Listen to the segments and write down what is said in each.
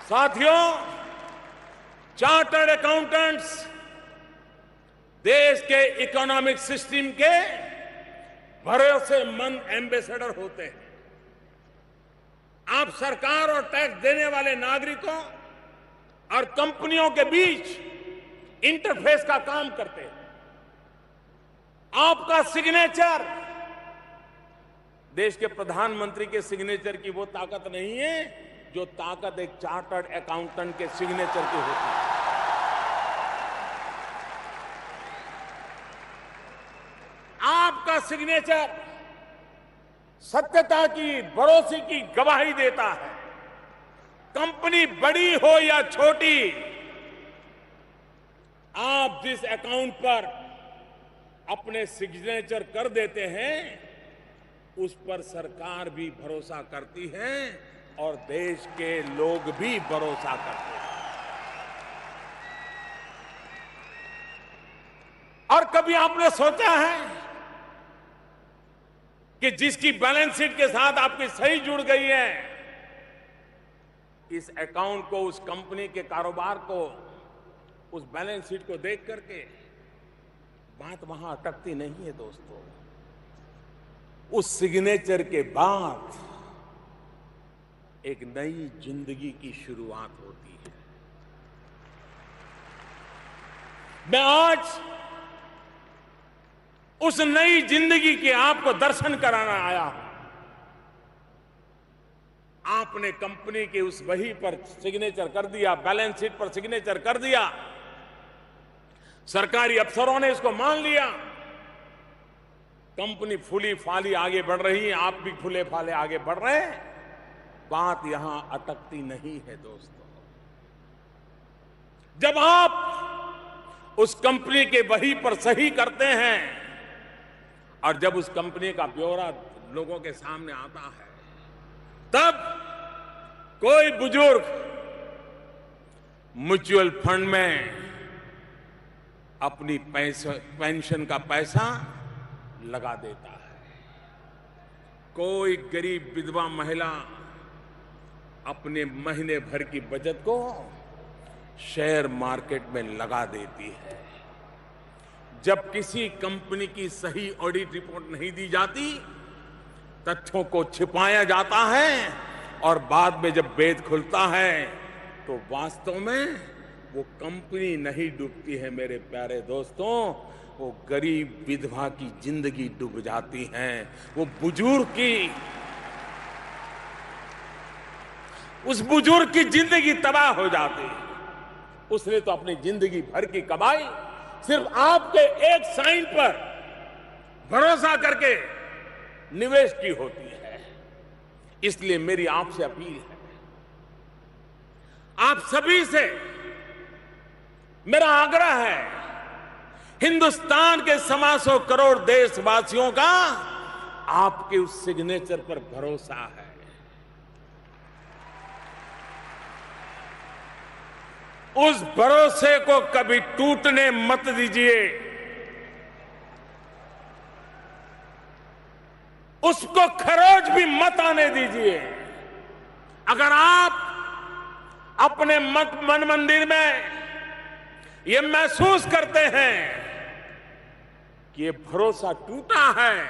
साथियों, chartered accountants देश के इकोनॉमिक सिस्टम के भरोसेमंद एम्बेसडर होते हैं। आप सरकार और टैक्स देने वाले नागरिकों और कंपनियों के बीच इंटरफेस का काम करते हैं। आपका सिग्नेचर देश के प्रधानमंत्री के सिग्नेचर की वो ताकत नहीं है जो ताकत एक चार्टर्ड अकाउंटेंट के सिग्नेचर की होती है। आपका सिग्नेचर सत्यता की, भरोसे की गवाही देता है। कंपनी बड़ी हो या छोटी, आप जिस अकाउंट पर अपने सिग्नेचर कर देते हैं उस पर सरकार भी भरोसा करती है और देश के लोग भी भरोसा करते हैं। और कभी आपने सोचा है कि जिसकी बैलेंस शीट के साथ आपकी सही जुड़ गई है, इस अकाउंट को, उस कंपनी के कारोबार को, उस बैलेंस शीट को देख करके बात वहां अटकती नहीं है दोस्तों। उस सिग्नेचर के बाद एक नई जिंदगी की शुरुआत होती है। मैं आज उस नई जिंदगी के आपको दर्शन कराना आया हूं। आपने कंपनी की उस वही पर सिग्नेचर कर दिया, बैलेंस शीट पर सिग्नेचर कर दिया, सरकारी अफसरों ने इसको मान लिया, कंपनी फूली फाली आगे बढ़ रही है, आप भी फूले फाले आगे बढ़ रहे हैं। बात यहां अटकती नहीं है दोस्तों। जब आप उस कंपनी के वही पर सही करते हैं और जब उस कंपनी का ब्यौरा लोगों के सामने आता है, तब कोई बुजुर्ग म्यूचुअल फंड में अपनी पेंशन का पैसा लगा देता है, कोई गरीब विधवा महिला अपने महीने भर की बचत को शेयर मार्केट में लगा देती है। जब किसी कंपनी की सही ऑडिट रिपोर्ट नहीं दी जाती, तथ्यों को छिपाया जाता है और बाद में जब भेद खुलता है तो वास्तव में वो कंपनी नहीं डूबती है मेरे प्यारे दोस्तों, वो गरीब विधवा की जिंदगी डूब जाती है। वो बुजुर्ग की, उस बुजुर्ग की जिंदगी तबाह हो जाती है। उसने तो अपनी जिंदगी भर की कमाई सिर्फ आपके एक साइन पर भरोसा करके निवेश की होती है। इसलिए मेरी आपसे अपील है, आप सभी से मेरा आग्रह है, हिंदुस्तान के 1.25 करोड़ देशवासियों का आपके उस सिग्नेचर पर भरोसा है। उस भरोसे को कभी टूटने मत दीजिए, उसको खरोच भी मत आने दीजिए। अगर आप अपने मन मंदिर में ये महसूस करते हैं कि ये भरोसा टूटा है,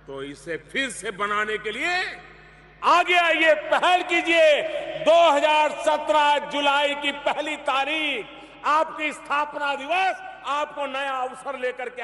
तो इसे फिर से बनाने के लिए आगे आइए, पहल कीजिए। 2017 जुलाई की 1 तारीख आपकी स्थापना दिवस आपको नया अवसर लेकर के